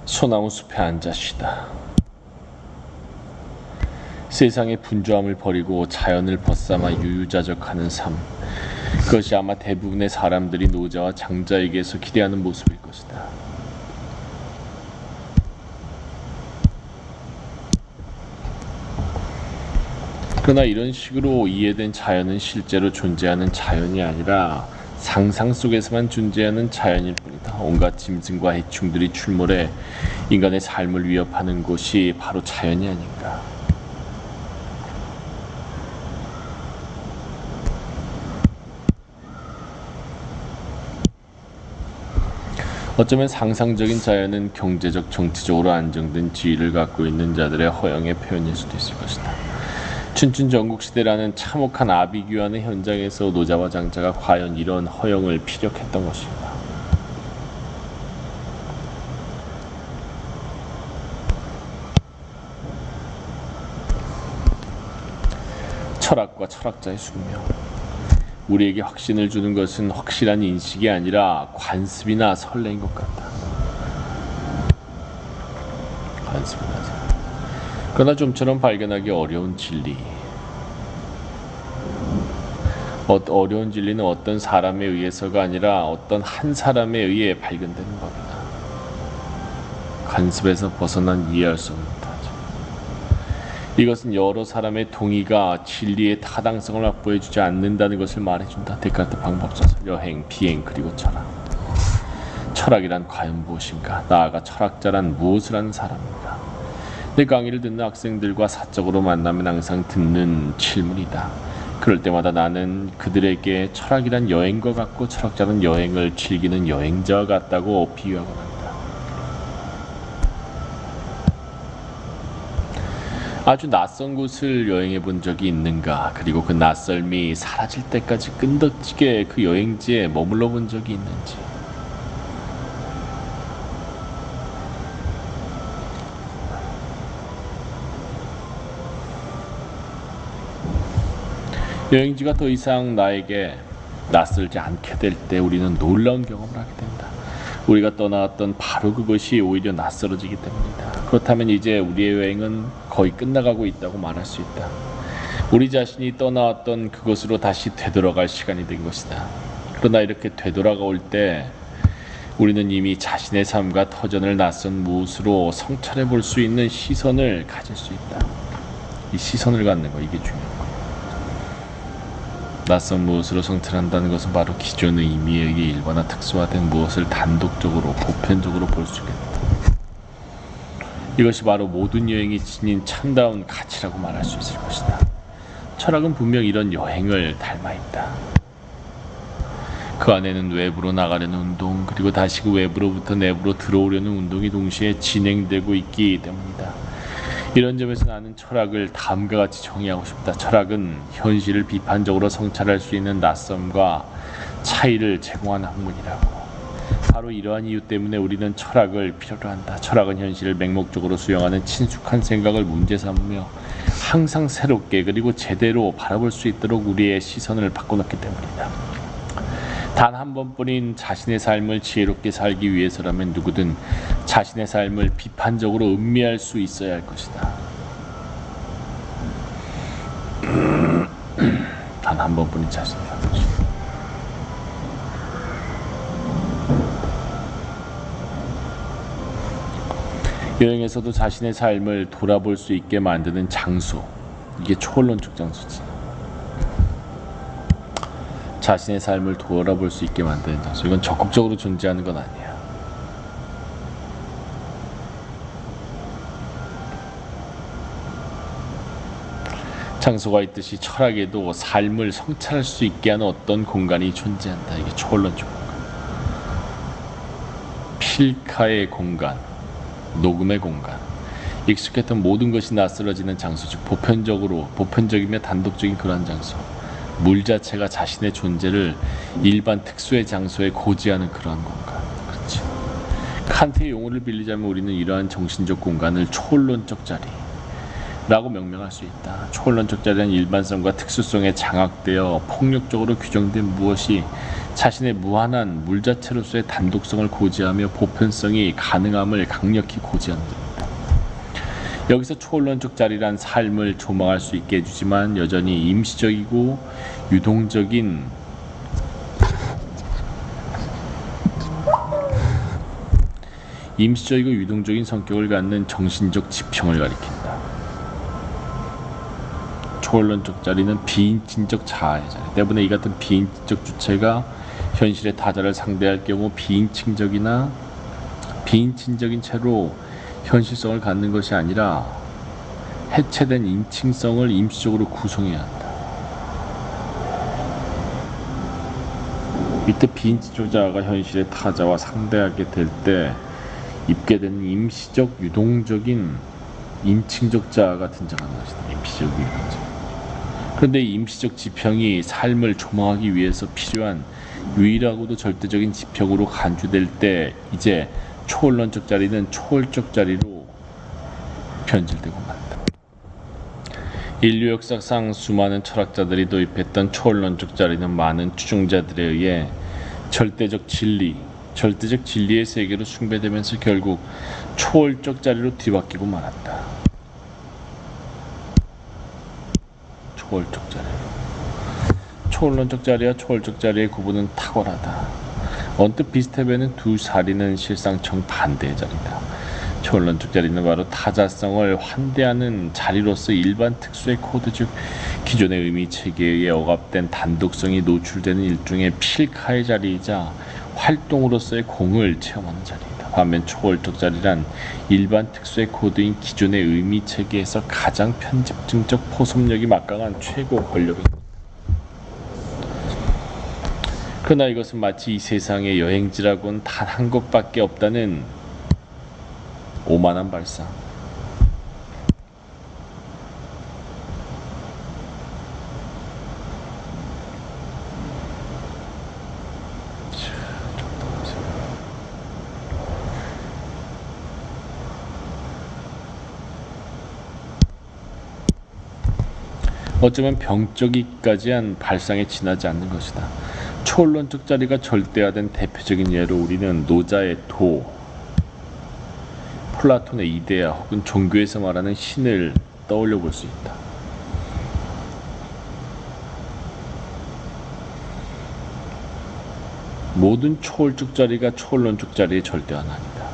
소나무 숲에 앉아 쉬다. 세상의 분주함을 버리고 자연을 벗삼아 유유자적하는 삶. 그것이 아마 대부분의 사람들이 노자와 장자에게서 기대하는 모습일 것이다. 그러나 이런 식으로 이해된 자연은 실제로 존재하는 자연이 아니라 상상 속에서만 존재하는 자연일 뿐이다. 온갖 짐승과 해충들이 출몰해 인간의 삶을 위협하는 곳이 바로 자연이 아닌가. 어쩌면 상상적인 자연은 경제적, 정치적으로 안정된 지위를 갖고 있는 자들의 허영의 표현일 수도 있을 것이다. 춘춘 전국시대라는 참혹한 아비규환의 현장에서 노자와 장자가 과연 이런 허영을 피력했던 것인가. 철학과 철학자의 숙명. 우리에게 확신을 주는 것은 확실한 인식이 아니라 관습이나 설레인 것 같다. 관습이나 설레. 그러나 좀처럼 발견하기 어려운 진리. 어려운 진리는 어떤 사람에 의해서가 아니라 어떤 한 사람에 의해 발견되는 법이다. 관습에서 벗어난 이해할 수 없는 타죠. 이것은 여러 사람의 동의가 진리의 타당성을 확보해주지 않는다는 것을 말해준다. 데카르트 방법소설, 여행, 비행, 그리고 철학. 철학이란 과연 무엇인가? 나아가 철학자란 무엇을 하는 사람인가? 내 강의를 듣는 학생들과 사적으로 만나면 항상 듣는 질문이다. 그럴 때마다 나는 그들에게 철학이란 여행과 같고 철학자는 여행을 즐기는 여행자와 같다고 비유하곤 한다. 아주 낯선 곳을 여행해 본 적이 있는가? 그리고 그 낯설미 사라질 때까지 끈덕지게 그 여행지에 머물러 본 적이 있는지. 여행지가 더 이상 나에게 낯설지 않게 될 때 우리는 놀라운 경험을 하게 된다. 우리가 떠나왔던 바로 그것이 오히려 낯설어지기 때문이다. 그렇다면 이제 우리의 여행은 거의 끝나가고 있다고 말할 수 있다. 우리 자신이 떠나왔던 그것으로 다시 되돌아갈 시간이 된 것이다. 그러나 이렇게 되돌아올 때 우리는 이미 자신의 삶과 터전을 낯선 무엇으로 성찰해 볼 수 있는 시선을 가질 수 있다. 이 시선을 갖는 거, 이게 중요한 거. 낯선 무엇으로 성찰한다는 것은 바로 기존의 의미에 의해 일반화 특수화된 무엇을 단독적으로 보편적으로 볼 수 있겠다. 이것이 바로 모든 여행이 지닌 참다운 가치라고 말할 수 있을 것이다. 철학은 분명 이런 여행을 닮아있다. 그 안에는 외부로 나가려는 운동, 그리고 다시 그 외부로부터 내부로 들어오려는 운동이 동시에 진행되고 있기 때문이다. 이런 점에서 나는 철학을 다음과 같이 정의하고 싶다. 철학은 현실을 비판적으로 성찰할 수 있는 낯섦과 차이를 제공하는 학문이라고. 바로 이러한 이유 때문에 우리는 철학을 필요로 한다. 철학은 현실을 맹목적으로 수용하는 친숙한 생각을 문제 삼으며 항상 새롭게 그리고 제대로 바라볼 수 있도록 우리의 시선을 바꿔놓기 때문이다. 단 한 번뿐인 자신의 삶을 지혜롭게 살기 위해서라면 누구든 자신의 삶을 비판적으로 음미할 수 있어야 할 것이다. 단 한 번뿐인 자신의 삶을. 여행에서도 자신의 삶을 돌아볼 수 있게 만드는 장소, 이게 초월론적 장소지. 자신의 삶을 돌아볼 수 있게 만드는 장소. 이건 적극적으로 존재하는 건 아니야. 장소가 있듯이 철학에도 삶을 성찰할 수 있게 하는 어떤 공간이 존재한다. 이게 초월론적 공간. 필카의 공간, 녹음의 공간. 익숙했던 모든 것이 낯설어지는 장소, 즉 보편적이며 단독적인 그러한 장소. 물 자체가 자신의 존재를 일반 특수의 장소에 고지하는 그러한 공간. 그렇지. 칸트의 용어를 빌리자면 우리는 이러한 정신적 공간을 초월론적 자리, 라고 명명할 수 있다. 초월론적 자리는 일반성과 특수성에 장악되어 폭력적으로 규정된 무엇이 자신의 무한한 물 자체로서의 단독성을 고지하며 보편성이 가능함을 강력히 고지하는 것입니다. 여기서 초월론적 자리란 삶을 조망할 수 있게 해주지만 여전히 임시적이고 유동적인 성격을 갖는 정신적 지평을 가리킨다. 초월론적 자리는 비인칭적 자아의 자리 때문에 이 같은 비인칭적 주체가 현실의 타자를 상대할 경우 비인칭적인 채로 현실성을 갖는 것이 아니라 해체된 인칭성을 임시적으로 구성해야 한다. 이때 비인칭적 자아가 현실의 타자와 상대하게 될 때 입게 되는 임시적 유동적인 인칭적 자아가 등장하는 것이다. 임시적 유동적. 그런데 이 임시적 지평이 삶을 조망하기 위해서 필요한 유일하고도 절대적인 지평으로 간주될 때 이제 초월론적 자리는 초월적 자리로 변질되고 만다. 인류 역사상 수많은 철학자들이 도입했던 초월론적 자리는 많은 추종자들에 의해 절대적 진리의 세계로 숭배되면서 결국 초월적 자리로 뒤바뀌고 말았다. 초월론적 자리와 초월적 자리의 구분은 탁월하다. 언뜻 비슷해 보이는 두 자리는 실상 정반대의 자리다. 초월론적 자리는 바로 타자성을 환대하는 자리로서 일반 특수의 코드 즉 기존의 의미 체계에 의해 억압된 단독성이 노출되는 일종의 필카의 자리이자 활동으로서의 공을 체험하는 자리이다. 반면 초월적 자리란 일반 특수의 코드인 기존의 의미 체계에서 가장 편집증적 포섭력이 막강한 최고 권력입니다. 그러나 이것은 마치 이 세상의 여행지라고는 단 한 곳밖에 없다는 오만한 발상. 어쩌면 병적이기까지 한 발상에 지나지 않는 것이다. 초월론적 자리가 절대화된 대표적인 예로 우리는 노자의 도, 플라톤의 이데아 혹은 종교에서 말하는 신을 떠올려 볼 수 있다. 모든 초월적 자리가 초월론적 자리의 절대화는 아니다.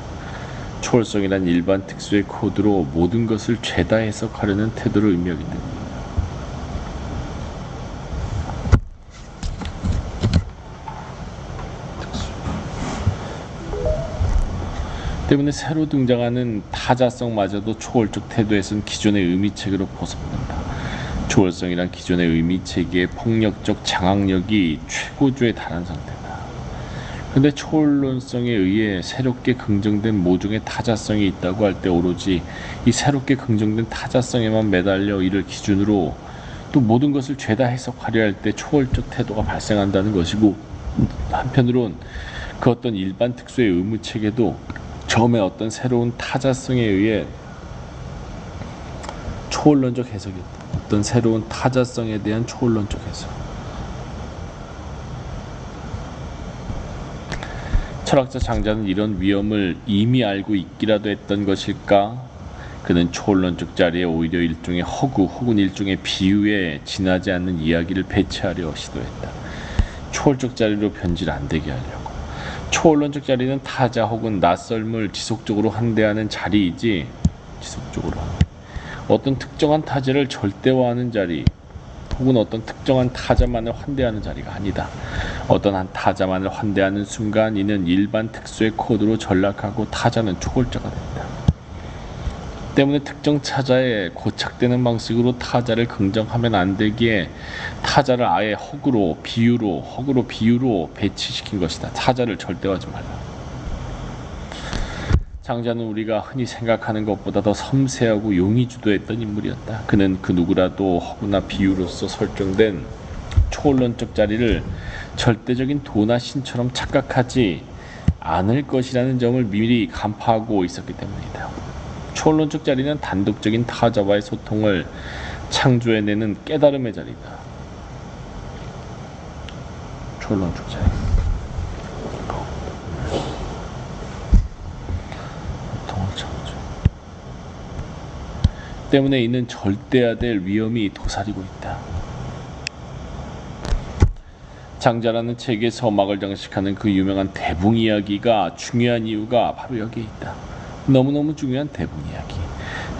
초월성이란 일반 특수의 코드로 모든 것을 죄다 해석하려는 태도를 의미하기 때문이다. 때문에 새로 등장하는 타자성마저도 초월적 태도에선 기존의 의미체계로 포섭된다. 초월성이란 기존의 의미체계의 폭력적 장악력이 최고조에 달한 상태다. 그런데 초월론성에 의해 새롭게 긍정된 모종의 타자성이 있다고 할 때 오로지 이 새롭게 긍정된 타자성에만 매달려 이를 기준으로 또 모든 것을 죄다 해석하려 할 때 초월적 태도가 발생한다는 것이고, 한편으론 그 어떤 일반 특수의 의무체계도 처음에 어떤 새로운 타자성에 의해 초월론적 해석이었다. 어떤 새로운 타자성에 대한 초월론적 해석. 철학자 장자는 이런 위험을 이미 알고 있기라도 했던 것일까? 그는 초월론적 자리에 오히려 일종의 허구 혹은 일종의 비유에 지나지 않는 이야기를 배치하려 시도했다. 초월적 자리로 변질 안 되게 하려고. 초월론적 자리는 타자 혹은 낯설물 지속적으로 환대하는 자리이지, 어떤 특정한 타자를 절대화하는 자리 혹은 어떤 특정한 타자만을 환대하는 자리가 아니다. 어떤 한 타자만을 환대하는 순간 이는 일반 특수의 코드로 전락하고 타자는 초월자가 된다. 때문에 특정 타자에 고착되는 방식으로 타자를 긍정하면 안 되기에 타자를 아예 허구로 비유로 배치시킨 것이다. 타자를 절대화하지 말라. 장자는 우리가 흔히 생각하는 것보다 더 섬세하고 용이 주도했던 인물이었다. 그는 그 누구라도 허구나 비유로서 설정된 초월론적 자리를 절대적인 도나 신처럼 착각하지 않을 것이라는 점을 미리 간파하고 있었기 때문이다. 초론적 자리는 단독적인 타자와의 소통을 창조해내는 깨달음의 자리다. 초론적 자리. 소통을 창조. 때문에 이는 절대해야 될 위험이 도사리고 있다. 장자라는 책의 서막을 장식하는 그 유명한 대붕 이야기가 중요한 이유가 바로 여기에 있다. 너무너무 중요한 대붕 이야기.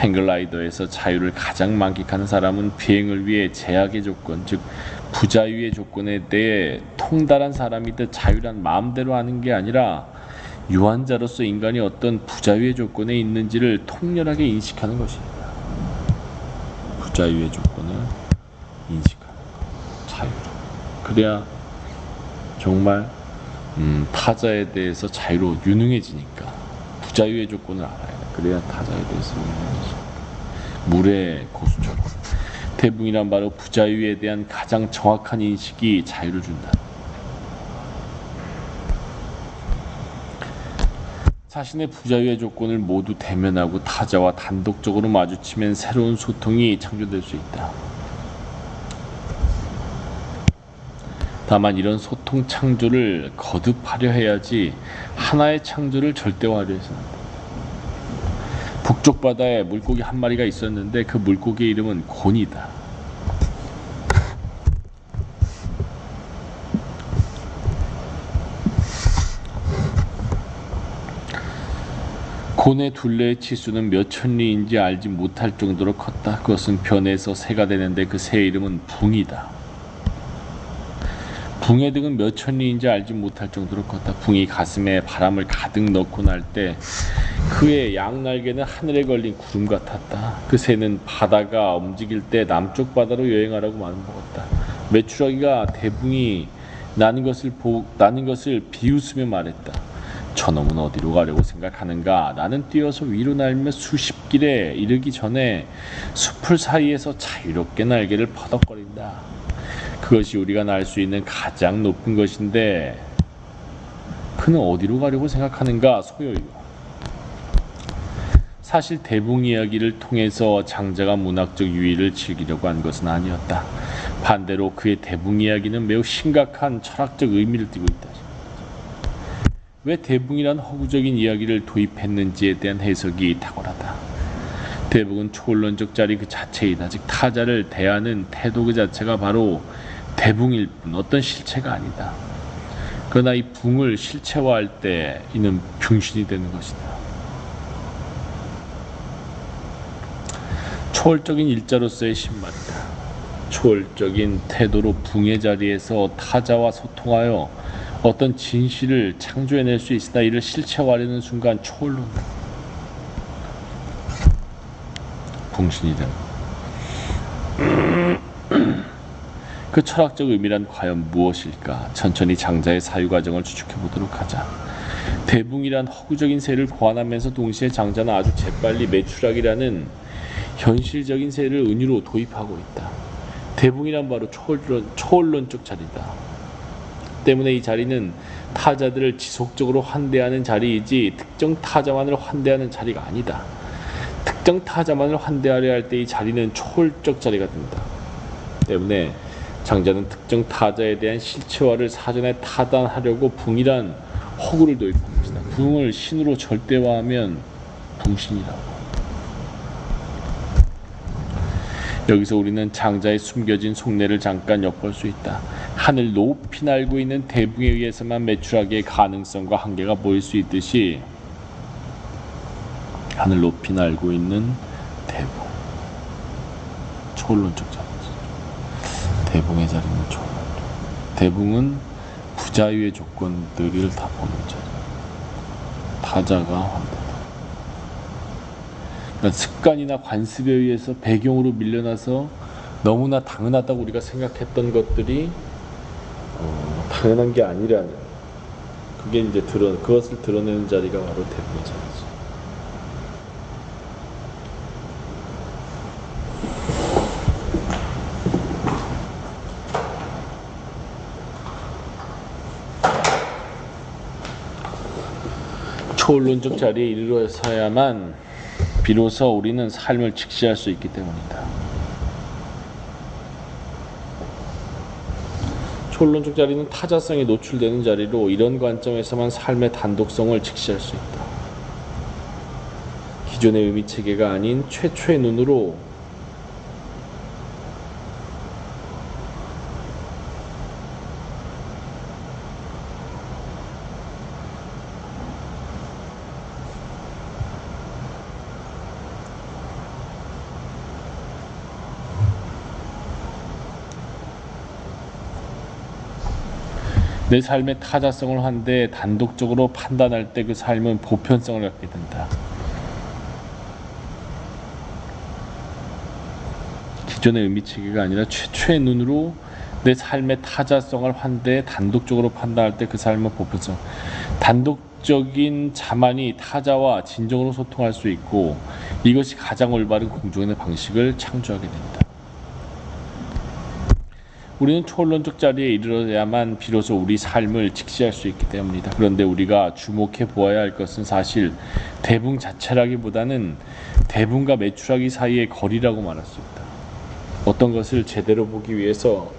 행글라이더에서 자유를 가장 만끽하는 사람은 비행을 위해 제약의 조건, 즉 부자유의 조건에 대해 통달한 사람이듯 자유란 마음대로 하는 게 아니라 유한자로서 인간이 어떤 부자유의 조건에 있는지를 통렬하게 인식하는 것입니다. 부자유의 조건을 인식하는 것, 자유로. 그래야 정말 타자에 대해서 자유로 유능해지니까 부자유의 조건을 알아야 돼. 그래야 타자에 대해서 유능해지니까. 물의 고수처럼 대붕이란 바로 부자유에 대한 가장 정확한 인식이 자유를 준다. 자신의 부자유의 조건을 모두 대면하고 타자와 단독적으로 마주치면 새로운 소통이 창조될 수 있다. 다만 이런 소통 창조를 거듭하려 해야지 하나의 창조를 절대화하려 해서는 안 된다. 북쪽 바다에 물고기 한 마리가 있었는데 그 물고기의 이름은 곤이다. 곤의 둘레의 치수는 몇 천리인지 알지 못할 정도로 컸다. 그것은 변해서 새가 되는데 그 새의 이름은 붕이다. 붕의 등은 몇 천리인지 알지 못할 정도로 컸다. 붕이 가슴에 바람을 가득 넣고 날 때 그의 양날개는 하늘에 걸린 구름 같았다. 그 새는 바다가 움직일 때 남쪽 바다로 여행하라고 마음먹었다. 메추라기가 대붕이 나는 것을 비웃으며 말했다. 저놈은 어디로 가려고 생각하는가? 나는 뛰어서 위로 날며 수십 길에 이르기 전에 숲을 사이에서 자유롭게 날개를 퍼덕거린다. 그것이 우리가 날 수 있는 가장 높은 것인데 그는 어디로 가려고 생각하는가? 소요요. 사실 대붕 이야기를 통해서 장자가 문학적 유의를 즐기려고 한 것은 아니었다. 반대로 그의 대붕 이야기는 매우 심각한 철학적 의미를 띠고 있다. 왜 대붕이란 허구적인 이야기를 도입했는지에 대한 해석이 탁월하다. 대붕은 초론적 자리 그 자체이다. 즉 타자를 대하는 태도 그 자체가 바로 대붕일 뿐 어떤 실체가 아니다. 그러나 이 붕을 실체화할 때 이는 병신이 되는 것이다. 초월적인 일자로서의 신말이다. 초월적인 태도로 붕의 자리에서 타자와 소통하여 어떤 진실을 창조해낼 수 있으나 이를 실체화하려는 순간 초월론다. 붕신이 되는 그 철학적 의미란 과연 무엇일까? 천천히 장자의 사유 과정을 추측해 보도록 하자. 대붕이란 허구적인 새를 고안하면서 동시에 장자는 아주 재빨리 메추라기라는 현실적인 새를 은유로 도입하고 있다. 대붕이란 바로 초월론적 자리다. 때문에 이 자리는 타자들을 지속적으로 환대하는 자리이지 특정 타자만을 환대하는 자리가 아니다. 특정 타자만을 환대하려 할 때 이 자리는 초월적 자리가 된다. 때문에 장자는 특정 타자에 대한 실체화를 사전에 타단하려고 붕이란 허구를 도입한 것이다. 붕을 신으로 절대화하면 붕신이라고. 여기서 우리는 장자의 숨겨진 속내를 잠깐 엿볼 수 있다. 하늘 높이 날고 있는 대붕에 의해서만 메추라기의 가능성과 한계가 보일 수 있듯이 하늘 높이 날고 있는 대붕, 초론적 자리지. 대붕의 자리는 초론적. 대붕은 부자유의 조건들을 다 보는 자리. 타자가 환대다. 그러니까 습관이나 관습에 의해서 배경으로 밀려나서 너무나 당연하다고 우리가 생각했던 것들이 당연한 게 아니라는 그게 이제 그것을 드러내는 자리가 바로 대붕의 자리지. 초론적 자리에 이르러서야만 비로소 우리는 삶을 직시할 수 있기 때문이다. 초론적 자리는 타자성이 노출되는 자리로 이런 관점에서만 삶의 단독성을 직시할 수 있다. 기존의 의미 체계가 아닌 최초의 눈으로 내 삶의 타자성을 한데 단독적으로 판단할 때 그 삶은 보편성을 갖게 된다. 기존의 의미 체계가 아니라 최초의 눈으로 내 삶의 타자성을 한데 단독적으로 판단할 때 그 삶은 보편성. 단독적인 자만이 타자와 진정으로 소통할 수 있고 이것이 가장 올바른 공존의 방식을 창조하게 된다. 우리는 초론적 자리에 이르러야만 비로소 우리 삶을 직시할 수 있기 때문이다. 그런데 우리가 주목해 보아야 할 것은 사실 대붕 자체라기보다는 대붕과 메추라기 사이의 거리라고 말할 수 있다. 어떤 것을 제대로 보기 위해서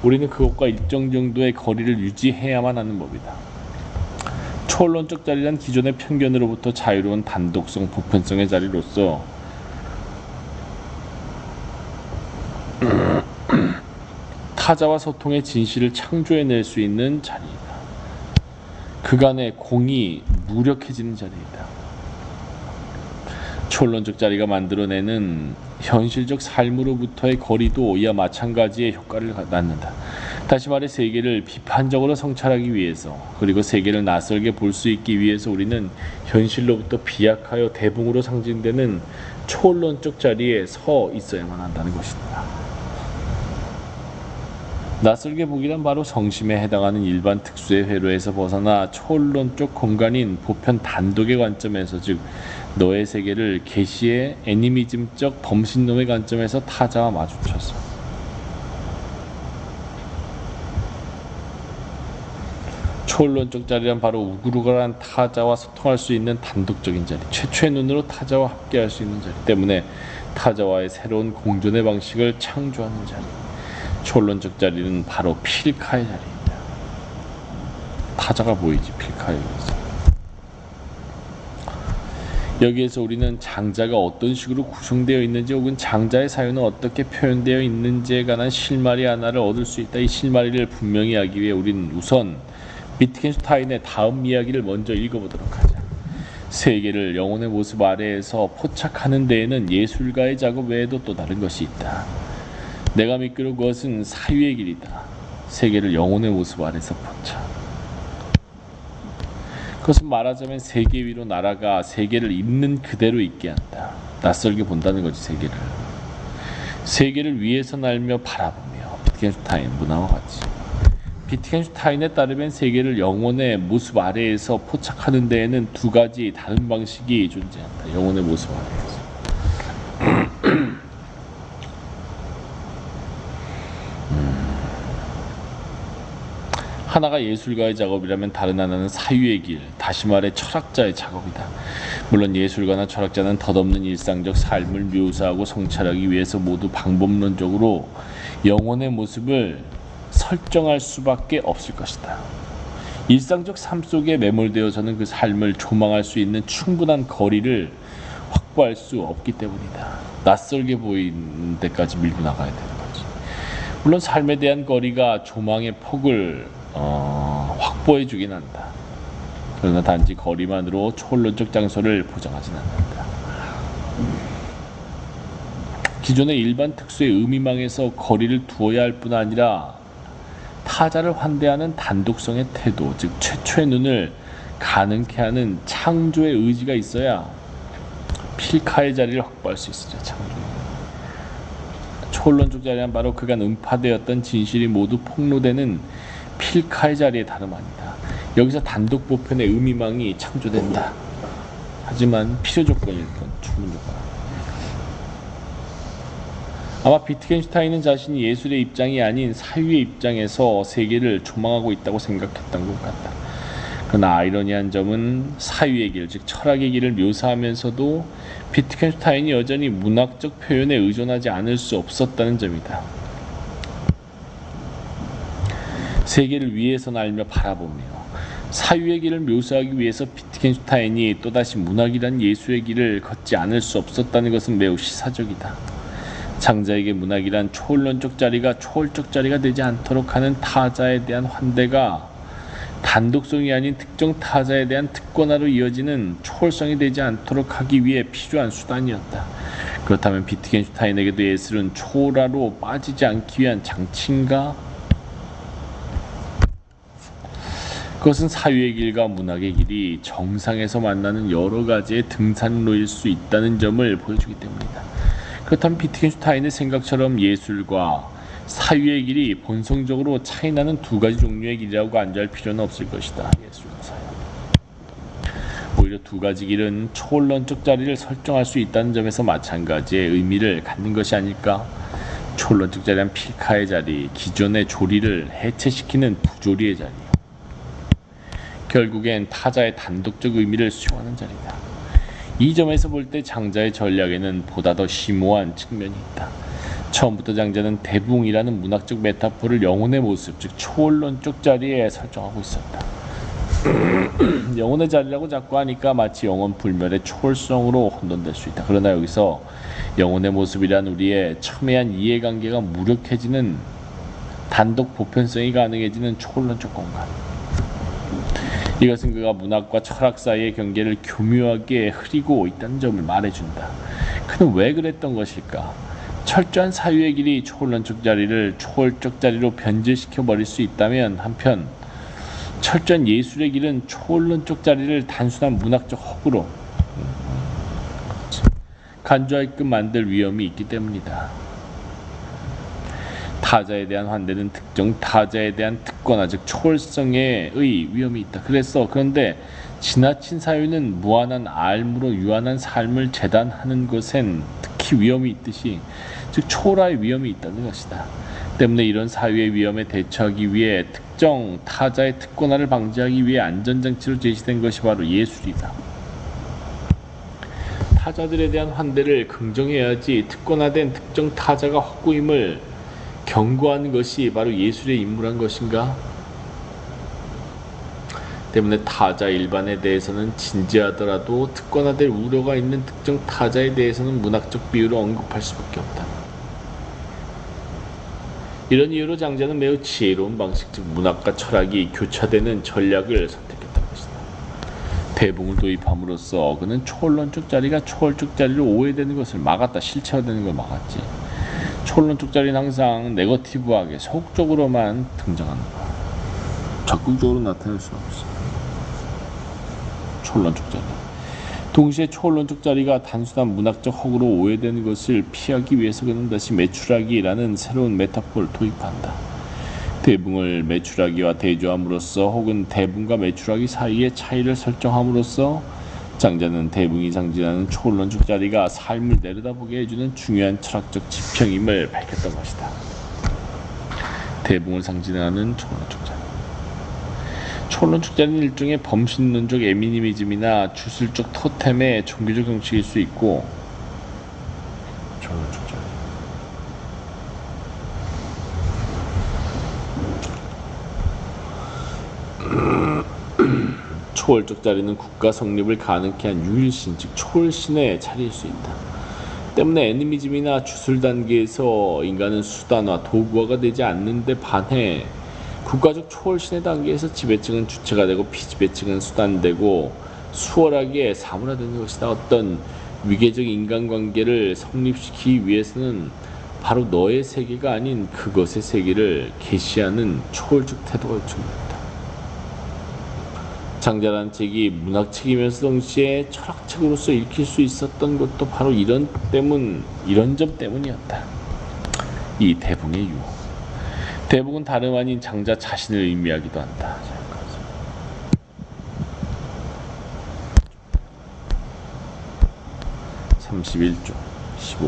우리는 그것과 일정 정도의 거리를 유지해야만 하는 법이다. 초론적 자리란 기존의 편견으로부터 자유로운 단독성, 보편성의 자리로서 타자와 소통의 진실을 창조해낼 수 있는 자리이다. 그간의 공이 무력해지는 자리이다. 초론적 자리가 만들어내는 현실적 삶으로부터의 거리도 이와 마찬가지의 효과를 낳는다. 다시 말해 세계를 비판적으로 성찰하기 위해서 그리고 세계를 낯설게 볼 수 있기 위해서 우리는 현실로부터 비약하여 대붕으로 상징되는 초론적 자리에 서 있어야만 한다는 것이다. 낯설게 보기란 바로 성심에 해당하는 일반 특수의 회로에서 벗어나 초론적 공간인 보편 단독의 관점에서 즉 너의 세계를 계시의 애니미즘적 범신론의 관점에서 타자와 마주쳤어. 초론적 자리란 바로 우글우글한 타자와 소통할 수 있는 단독적인 자리, 최초의 눈으로 타자와 함께할 수 있는 자리 때문에 타자와의 새로운 공존의 방식을 창조하는 자리. 초론적 자리는 바로 필카의 자리입니다. 타자가 보이지 필카에 의해서. 여기에서 우리는 장자가 어떤 식으로 구성되어 있는지 혹은 장자의 사유는 어떻게 표현되어 있는지에 관한 실마리 하나를 얻을 수 있다. 이 실마리를 분명히 하기 위해 우리는 우선 비트겐슈타인의 다음 이야기를 먼저 읽어보도록 하자. 세계를 영혼의 모습 아래에서 포착하는 데에는 예술가의 작업 외에도 또 다른 것이 있다. 내가 믿기로 그것은 사유의 길이다. 세계를 영혼의 모습 아래서 포착. 그것은 말하자면 세계 위로 날아가 세계를 있는 그대로 있게 한다. 낯설게 본다는 거지 세계를. 세계를 위에서 날며 바라보며 비트겐슈타인 문화와 같이. 비트겐슈타인에 따르면 세계를 영혼의 모습 아래에서 포착하는 데에는 두 가지 다른 방식이 존재한다. 영혼의 모습 아래에서. 하나가 예술가의 작업이라면 다른 하나는 사유의 길, 다시 말해 철학자의 작업이다. 물론 예술가나 철학자는 덧없는 일상적 삶을 묘사하고 성찰하기 위해서 모두 방법론적으로 영혼의 모습을 설정할 수밖에 없을 것이다. 일상적 삶 속에 매몰되어서는 그 삶을 조망할 수 있는 충분한 거리를 확보할 수 없기 때문이다. 낯설게 보이는 데까지 밀고 나가야 되는 거지. 물론 삶에 대한 거리가 조망의 폭을 확보해 주긴 한다. 그러나 단지 거리만으로 초론적 장소를 보장하지는 않는다. 기존의 일반 특수의 의미망에서 거리를 두어야 할 뿐 아니라 타자를 환대하는 단독성의 태도, 즉 최초의 눈을 가능케 하는 창조의 의지가 있어야 필카의 자리를 확보할 수 있으죠. 초론적 자리는 바로 그간 음파되었던 진실이 모두 폭로되는 필카의 자리에 다름 아니다. 여기서 단독 보편의 의미망이 창조된다. 하지만 필요 조건일 뿐, 충분 조건. 아마 비트겐슈타인은 자신이 예술의 입장이 아닌 사유의 입장에서 세계를 조망하고 있다고 생각했던 것 같다. 그러나 아이러니한 점은 사유의 길, 즉 철학의 길을 묘사하면서도 비트겐슈타인이 여전히 문학적 표현에 의존하지 않을 수 없었다는 점이다. 세계를 위에서 알며 바라보며 사유의 길을 묘사하기 위해서 비트겐슈타인이 또다시 문학이란 예술의 길을 걷지 않을 수 없었다는 것은 매우 시사적이다. 장자에게 문학이란 초월론적 자리가 초월적 자리가 되지 않도록 하는 타자에 대한 환대가 단독성이 아닌 특정 타자에 대한 특권화로 이어지는 초월성이 되지 않도록 하기 위해 필요한 수단이었다. 그렇다면 비트겐슈타인에게도 예술은 초월화로 빠지지 않기 위한 장치인가? 그것은 사유의 길과 문학의 길이 정상에서 만나는 여러 가지의 등산로일 수 있다는 점을 보여주기 때문이다. 그렇다면 비트겐슈타인의 생각처럼 예술과 사유의 길이 본성적으로 차이나는 두 가지 종류의 길이라고 안주할 필요는 없을 것이다. 예술과 사유. 오히려 두 가지 길은 초월론적 자리를 설정할 수 있다는 점에서 마찬가지의 의미를 갖는 것이 아닐까? 초월론적 자리란 필카의 자리, 기존의 조리를 해체시키는 부조리의 자리. 결국엔 타자의 단독적 의미를 수용하는 자리다. 이 점에서 볼 때 장자의 전략에는 보다 더 심오한 측면이 있다. 처음부터 장자는 대붕이라는 문학적 메타포를 영혼의 모습, 즉 초월론적 자리에 설정하고 있었다. 영혼의 자리라고 자꾸 하니까 마치 영혼 불멸의 초월성으로 혼돈될 수 있다. 그러나 여기서 영혼의 모습이란 우리의 첨예한 이해관계가 무력해지는 단독 보편성이 가능해지는 초월론적 공간. 이것은 그가 문학과 철학 사이의 경계를 교묘하게 흐리고 있다는 점을 말해준다. 그는 왜 그랬던 것일까? 철저한 사유의 길이 초월론적 자리를 초월적 자리로 변질시켜 버릴 수 있다면 한편 철저한 예술의 길은 초월론적 자리를 단순한 문학적 허구로 간주하게끔 만들 위험이 있기 때문이다. 타자에 대한 환대는 특정 타자에 대한 특권화, 즉 초월성의 위험이 있다. 그런데 지나친 사유는 무한한 알무로 유한한 삶을 재단하는 것엔 특히 위험이 있듯이, 즉 초월화의 위험이 있다는 것이다. 때문에 이런 사유의 위험에 대처하기 위해 특정 타자의 특권화를 방지하기 위해 안전장치로 제시된 것이 바로 예술이다. 타자들에 대한 환대를 긍정해야지 특권화된 특정 타자가 헛구임을 경고하는 것이 바로 예술의 임무란 것인가? 때문에 타자 일반에 대해서는 진지하더라도 특권화될 우려가 있는 특정 타자에 대해서는 문학적 비유로 언급할 수밖에 없다. 이런 이유로 장자는 매우 지혜로운 방식, 즉 문학과 철학이 교차되는 전략을 선택했던 것이다. 대붕을 도입함으로써 그는 초월론적 자리가 초월적 자리로 오해되는 것을 막았다. 실체화되는 걸 막았지. 초월론적 자리는 항상 네거티브하게 소극적으로만 등장하는 거야. 적극적으로 나타낼 수 없어. 초월론적 자리. 동시에 초월론적 자리가 단순한 문학적 허구로 오해되는 것을 피하기 위해서 그는 다시 메추라기라는 새로운 메타포를 도입한다. 대붕을 메추라기와 대조함으로써 혹은 대붕과 메추라기 사이의 차이를 설정함으로써 장자는 대붕이 상징하는 초월론적 자리가 삶을 내려다보게 해주는 중요한 철학적 지평임을 밝혔던 것이다. 대붕을 상징하는 초월론적 자리. 초월론적 자리는 일종의 범신론적 에미니미즘이나 주술적 토템의 종교적 형식일 수 있고, 초월론적 자리. 초월적 자리는 국가 성립을 가능케 한 유일신, 즉 초월신의 자리일 수 있다. 때문에 애니미즘이나 주술 단계에서 인간은 수단화, 도구화가 되지 않는데 반해 국가적 초월신의 단계에서 지배층은 주체가 되고 피지배층은 수단되고 수월하게 사물화되는 것이다. 어떤 위계적 인간관계를 성립시키기 위해서는 바로 너의 세계가 아닌 그것의 세계를 계시하는 초월적 태도가 요청된다. 장자라는 책이 문학책이면서 동시에 철학책으로서 읽힐 수 있었던 것도 바로 이런 점 때문이었다. 이 대붕의 유혹. 대붕은 다름 아닌 장자 자신을 의미하기도 한다. 31조 15